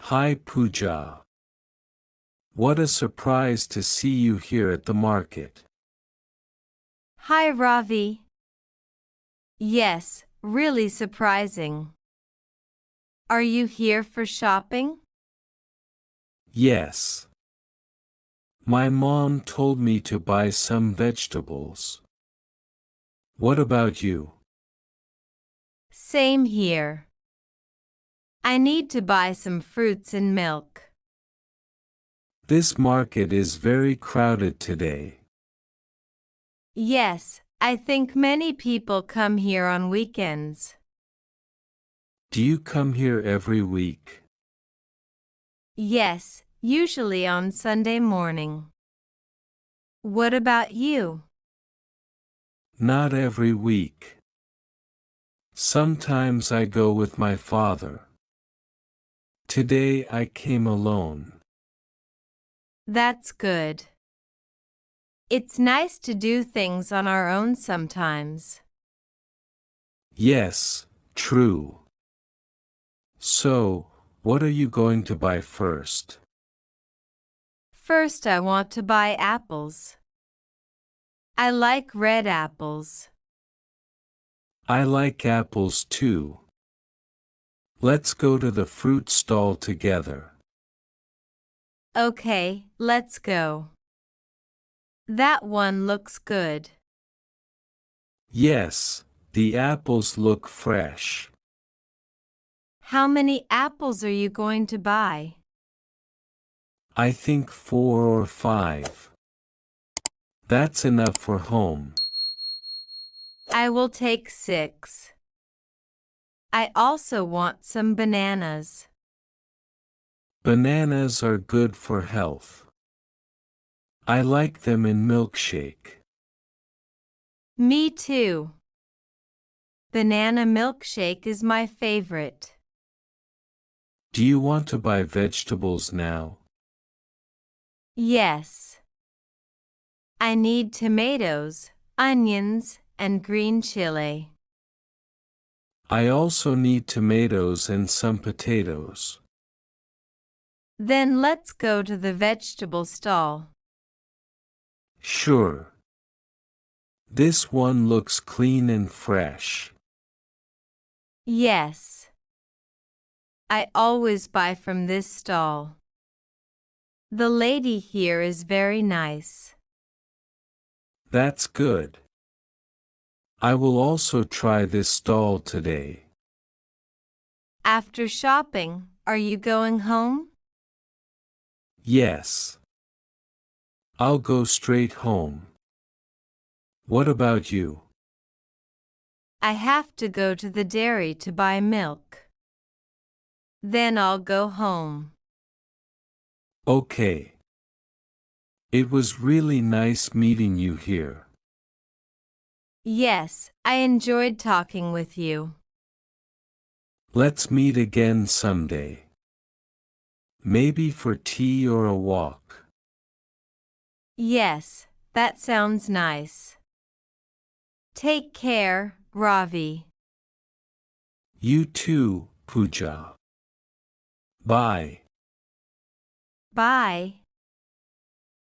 Hi Pooja. What a surprise to see you here at the market. Hi, Ravi. Yes, really surprising. Are you here for shopping? Yes. My mom told me to buy some vegetables. What about you? Same here. I need to buy some fruits and milk. This market is very crowded today. Yes, I think many people come here on weekends. Do you come here every week? Yes, usually on Sunday morning. What about you? Not every week. Sometimes I go with my father. Today I came alone. That's good. It's nice to do things on our own sometimes. Yes, true. So, what are you going to buy first? First, I want to buy apples. I like red apples. I like apples too. Let's go to the fruit stall together. Okay, let's go. That one looks good. Yes, the apples look fresh. How many apples are you going to buy? I think 4 or 5. That's enough for home. I will take 6. I also want some bananas. Bananas are good for health. I like them in milkshake. Me too. Banana milkshake is my favorite. Do you want to buy vegetables now? Yes. I need tomatoes, onions, and green chili. I also need tomatoes and some potatoes. Then let's go to the vegetable stall. Sure. This one looks clean and fresh. Yes. I always buy from this stall. The lady here is very nice. That's good. I will also try this stall today. After shopping, are you going home? Yes. I'll go straight home. What about you? I have to go to the dairy to buy milk. Then I'll go home. Okay. It was really nice meeting you here. Yes, I enjoyed talking with you. Let's meet again someday. Maybe for tea or a walk. Yes, that sounds nice. Take care, Ravi. You too, Pooja. Bye. Bye.